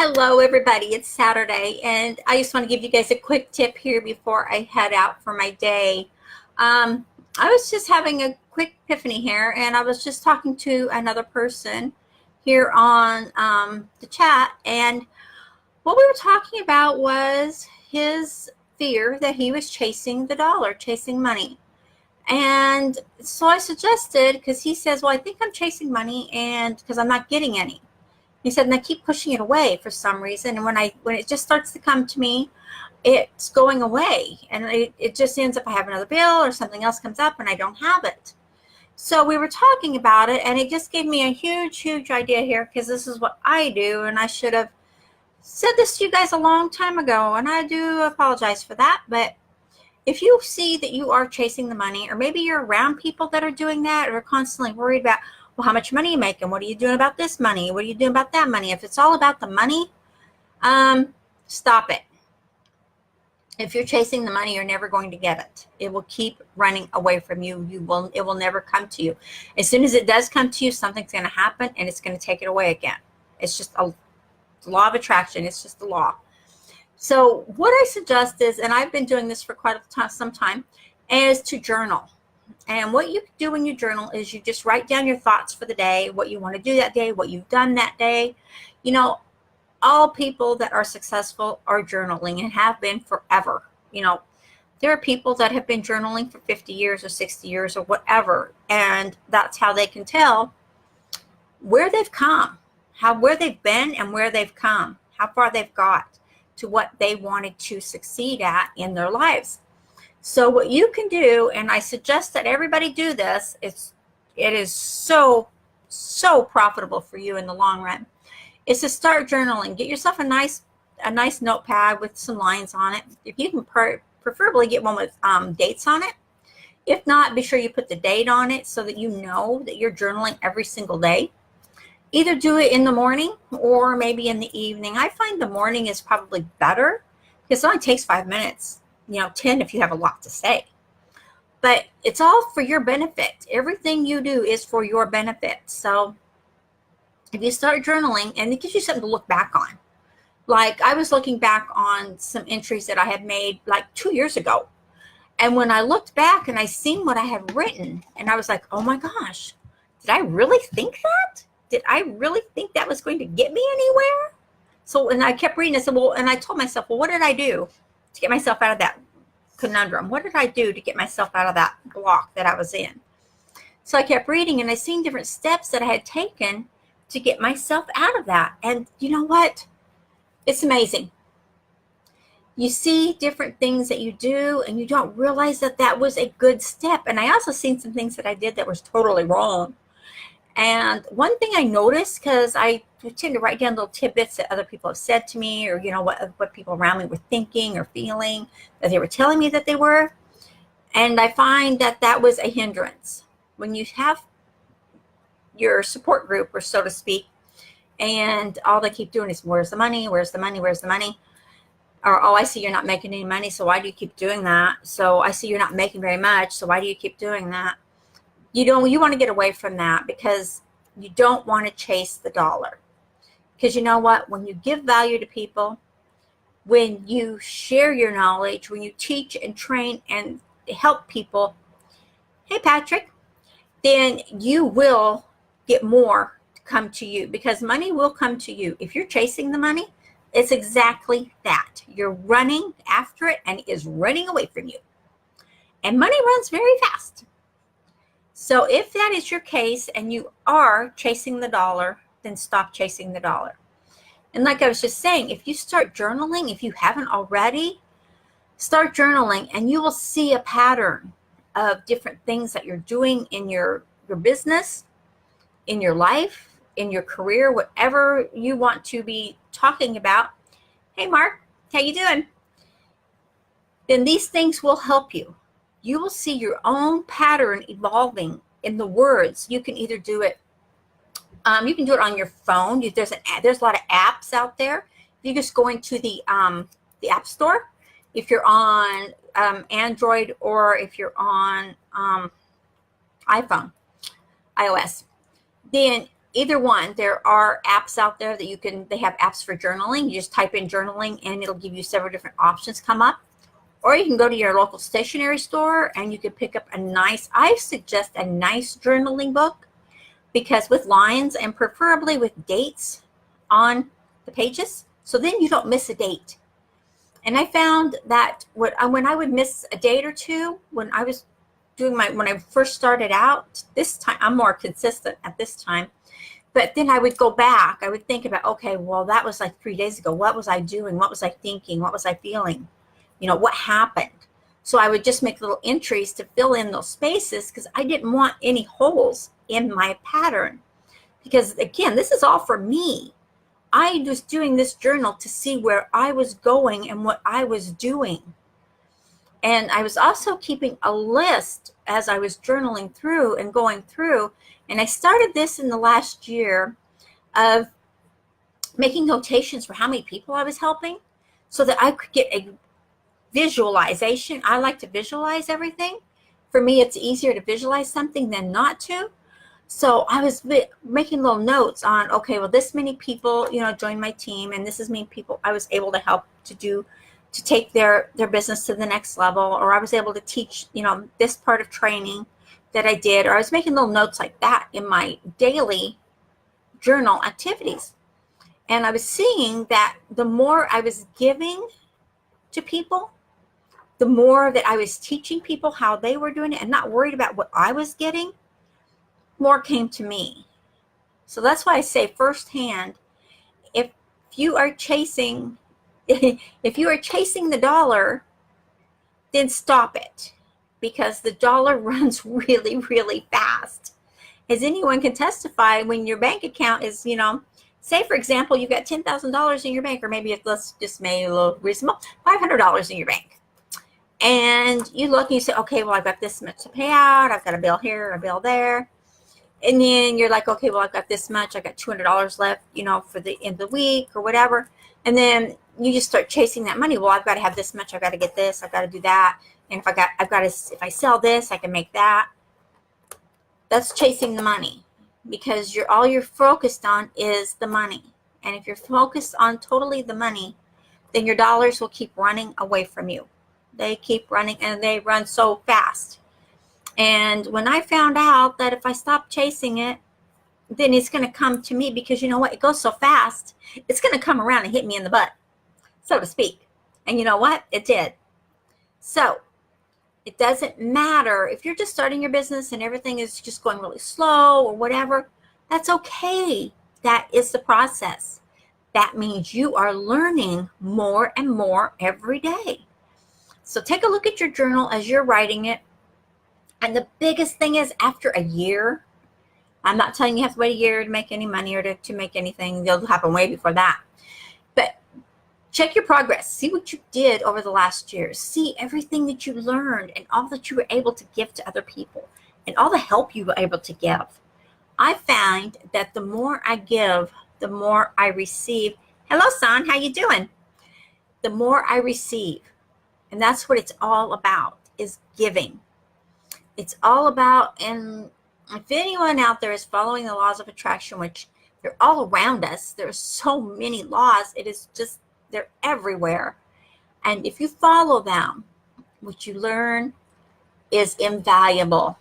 Hello, everybody. It's Saturday, and I just want to give you guys a quick tip here before I head out for my day. I was just having a quick epiphany here, and I was just talking to another person here on the chat, and what we were talking about was his fear that he was chasing the dollar, chasing money. And so I suggested, because he says, well, I think I'm chasing money and because I'm not getting any. He said, and I keep pushing it away for some reason. And when it just starts to come to me, it's going away. And it just ends up I have another bill or something else comes up and I don't have it. So we were talking about it, and it just gave me a huge idea here, because this is what I do. And I should have said this to you guys a long time ago, and I do apologize for that. But if you see that you are chasing the money, or maybe you're around people that are doing that, or are constantly worried about, well, how much money are you making? What are you doing about this money? What are you doing about that money? If it's all about the money, stop it. If you're chasing the money, you're never going to get it. It will keep running away from you. It will never come to you. As soon as it does come to you, something's going to happen and it's going to take it away again. It's just a law of attraction. It's just the law. So what I suggest is, and I've been doing this for some time, is to journal. And what you do when you journal is you just write down your thoughts for the day, what you want to do that day, what you've done that day. You know, all people that are successful are journaling and have been forever. You know, there are people that have been journaling for 50 years or 60 years or whatever. And that's how they can tell where they've come, where they've been and where they've come, how far they've got to what they wanted to succeed at in their lives. So what you can do, and I suggest that everybody do this, it is so profitable for you in the long run, is to start journaling. Get yourself a nice notepad with some lines on it. If you can preferably get one with dates on it. If not, be sure you put the date on it so that you know that you're journaling every single day. Either do it in the morning or maybe in the evening. I find the morning is probably better because it only takes 5 minutes. 10 if you have a lot to say. But it's all for your benefit. Everything you do is for your benefit. So if you start journaling, and it gives you something to look back on. Like I was looking back on some entries that I had made like 2 years ago. And when I looked back and I seen what I had written, and I was like, oh my gosh, did I really think that? Did I really think that was going to get me anywhere? So, and I kept reading, I said, well, and I told myself, well, what did I do to get myself out of that conundrum? What did I do to get myself out of that block that I was in? So I kept reading, and I seen different steps that I had taken to get myself out of that. And you know what? It's amazing. You see different things that you do, and you don't realize that that was a good step. And I also seen some things that I did that was totally wrong. And one thing I noticed, because I tend to write down little tidbits that other people have said to me, or what people around me were thinking or feeling, that they were telling me that they were. And I find that that was a hindrance. When you have your support group, or so to speak, and all they keep doing is, where's the money? Where's the money? Where's the money? Or, oh, I see you're not making any money, so why do you keep doing that? So I see you're not making very much, so why do you keep doing that? You want to get away from that, because you don't want to chase the dollar. Because you know what? When you give value to people, when you share your knowledge, when you teach and train and help people, hey, Patrick, then you will get more to come to you, because money will come to you. If you're chasing the money, it's exactly that. You're running after it, and it is running away from you. And money runs very fast. So if that is your case and you are chasing the dollar, then stop chasing the dollar. And like I was just saying, if you start journaling, if you haven't already, start journaling, and you will see a pattern of different things that you're doing in your business, in your life, in your career, whatever you want to be talking about. Hey, Mark, how you doing? Then these things will help you. You will see your own pattern evolving in the words. You can either do it, you can do it on your phone. There's a lot of apps out there. You just go into the App Store. If you're on Android, or if you're on iPhone, iOS, then either one. There are apps out there that they have apps for journaling. You just type in journaling and it'll give you several different options come up. Or you can go to your local stationery store and you can pick up I suggest a nice journaling book, because with lines and preferably with dates on the pages, so then you don't miss a date. And I found that when I would miss a date or two, when I first started out, this time I'm more consistent at this time. But then I would go back. I would think about, okay, well, that was like 3 days ago. What was I doing? What was I thinking? What was I feeling? What happened? So I would just make little entries to fill in those spaces, because I didn't want any holes in my pattern. Because again, this is all for me. I was doing this journal to see where I was going and what I was doing. And I was also keeping a list as I was journaling through and going through. And I started this in the last year of making notations for how many people I was helping, so that I could get a visualization. I like to visualize everything. For me, it's easier to visualize something than not to. So I was making little notes on, okay, well, this many people, joined my team, and this is many people I was able to help to take their business to the next level, or I was able to teach, this part of training that I did, or I was making little notes like that in my daily journal activities. And I was seeing that the more I was giving to people, the more that I was teaching people how they were doing it and not worried about what I was getting, more came to me. So that's why I say firsthand, if you are chasing the dollar, then stop it, because the dollar runs really, really fast. As anyone can testify, when your bank account is, say for example, you got $10,000 in your bank, or maybe let's just make it a little reasonable, $500 in your bank. And you look and you say, okay, well, I've got this much to pay out. I've got a bill here, a bill there. And then you're like, okay, well, I've got this much. I got $200 left, for the end of the week or whatever. And then you just start chasing that money. Well, I've got to have this much. I've got to get this. I've got to do that. And if I sell this, I can make that. That's chasing the money, because all you're focused on is the money. And if you're focused on totally the money, then your dollars will keep running away from you. They keep running, and they run so fast. And when I found out that if I stop chasing it, then it's going to come to me, because you know what? It goes so fast. It's going to come around and hit me in the butt, so to speak. And you know what? It did. So it doesn't matter if you're just starting your business and everything is just going really slow or whatever. That's okay. That is the process. That means you are learning more and more every day. So take a look at your journal as you're writing it. And the biggest thing is, after a year, I'm not telling you have to wait a year to make any money or to make anything. It'll happen way before that. But check your progress. See what you did over the last year. See everything that you learned and all that you were able to give to other people and all the help you were able to give. I find that the more I give, the more I receive. Hello, son. How you doing? The more I receive. And that's what it's all about, is giving. It's all about, and if anyone out there is following the laws of attraction, which they're all around us, there's so many laws, it is just, they're everywhere. And if you follow them, what you learn is invaluable.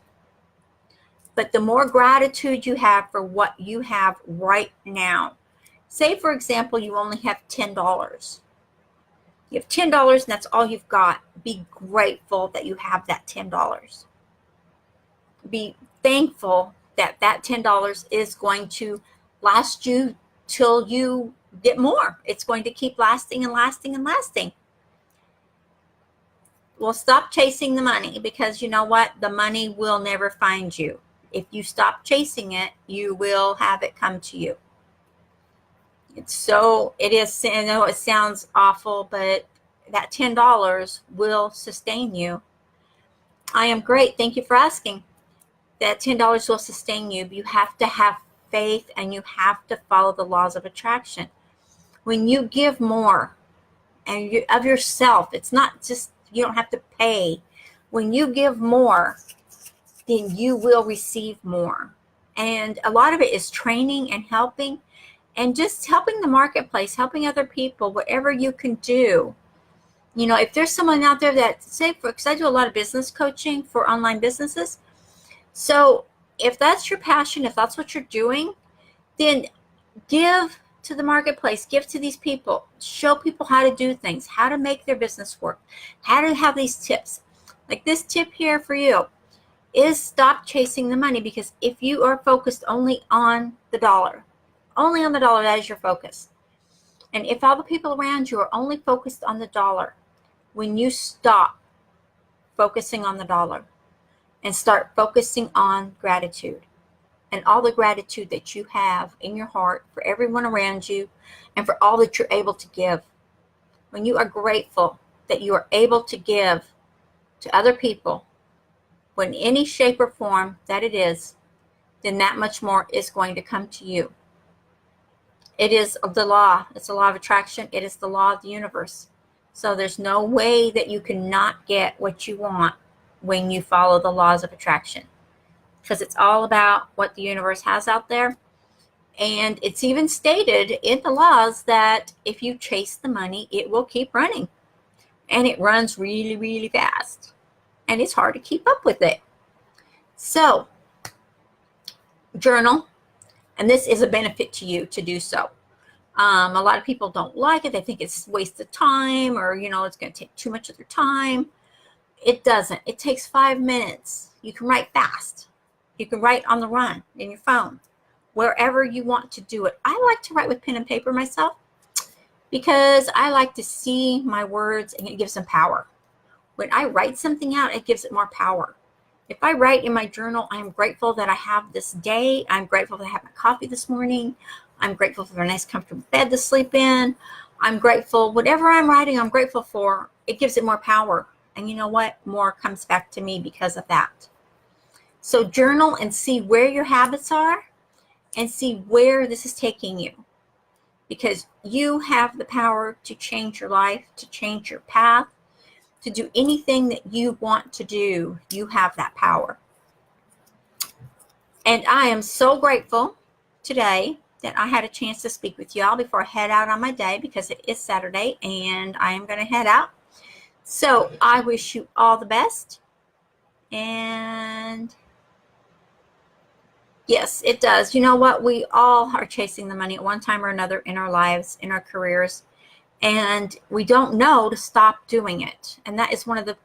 But the more gratitude you have for what you have right now, say for example, you only have $10. You have $10 and that's all you've got. Be grateful that you have that $10. Be thankful that that $10 is going to last you till you get more. It's going to keep lasting and lasting and lasting. Well, stop chasing the money, because you know what? The money will never find you. If you stop chasing it, you will have it come to you. It is, I know it sounds awful, but that $10 will sustain you. I am great. Thank you for asking. That $10 will sustain you. You have to have faith and you have to follow the laws of attraction. When you give more and of yourself, it's not just, you don't have to pay. When you give more, then you will receive more. And a lot of it is training and helping, and just helping the marketplace, helping other people, whatever you can do. You know, if there's someone out there that, say, because I do a lot of business coaching for online businesses. So if that's your passion, if that's what you're doing, then give to the marketplace, give to these people, show people how to do things, how to make their business work, how to have these tips. Like this tip here for you is stop chasing the money, because if you are focused only on the dollar, that is your focus. And if all the people around you are only focused on the dollar, when you stop focusing on the dollar and start focusing on gratitude and all the gratitude that you have in your heart for everyone around you and for all that you're able to give, when you are grateful that you are able to give to other people, in any shape or form that it is, then that much more is going to come to you. It is the law. It's the law of attraction. It is the law of the universe. So there's no way that you cannot get what you want when you follow the laws of attraction, because it's all about what the universe has out there. And it's even stated in the laws that if you chase the money, it will keep running. And it runs really, really fast. And it's hard to keep up with it. So, journal. And this is a benefit to you to do so. A lot of people don't like it. They think it's a waste of time, or, you know, it's going to take too much of their time. It doesn't. It takes 5 minutes. You can write fast. You can write on the run in your phone, wherever you want to do it. I like to write with pen and paper myself, because I like to see my words and it gives them power. When I write something out, it gives it more power. If I write in my journal, I'm grateful that I have this day. I'm grateful that I have my coffee this morning. I'm grateful for a nice, comfortable bed to sleep in. I'm grateful, whatever I'm writing, I'm grateful for. It gives it more power. And you know what? More comes back to me because of that. So journal and see where your habits are and see where this is taking you. Because you have the power to change your life, to change your path, to do anything that you want to do. You have that power. And I am so grateful today that I had a chance to speak with y'all before I head out on my day, because it is Saturday and I am going to head out. So I wish you all the best. And yes, it does. You know what? We all are chasing the money at one time or another in our lives, in our careers. And we don't know to stop doing it. And that is one of the,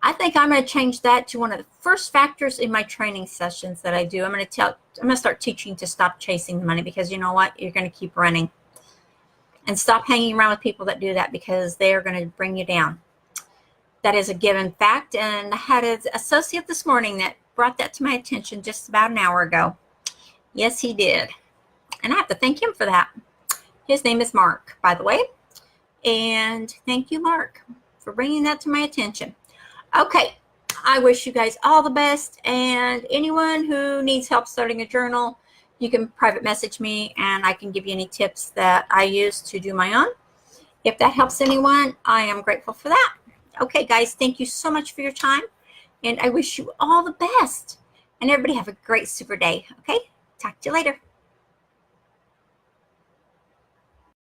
I think I'm going to change that to one of the first factors in my training sessions that I do. I'm going to start teaching to stop chasing the money, because you know what? You're going to keep running. And stop hanging around with people that do that, because they are going to bring you down. That is a given fact. And I had an associate this morning that brought that to my attention just about an hour ago. Yes, he did. And I have to thank him for that. His name is Mark, by the way. And thank you, Mark, for bringing that to my attention. Okay, I wish you guys all the best. And anyone who needs help starting a journal, you can private message me and I can give you any tips that I use to do my own. If that helps anyone, I am grateful for that. Okay, guys, thank you so much for your time. And I wish you all the best. And everybody have a great super day. Okay, talk to you later.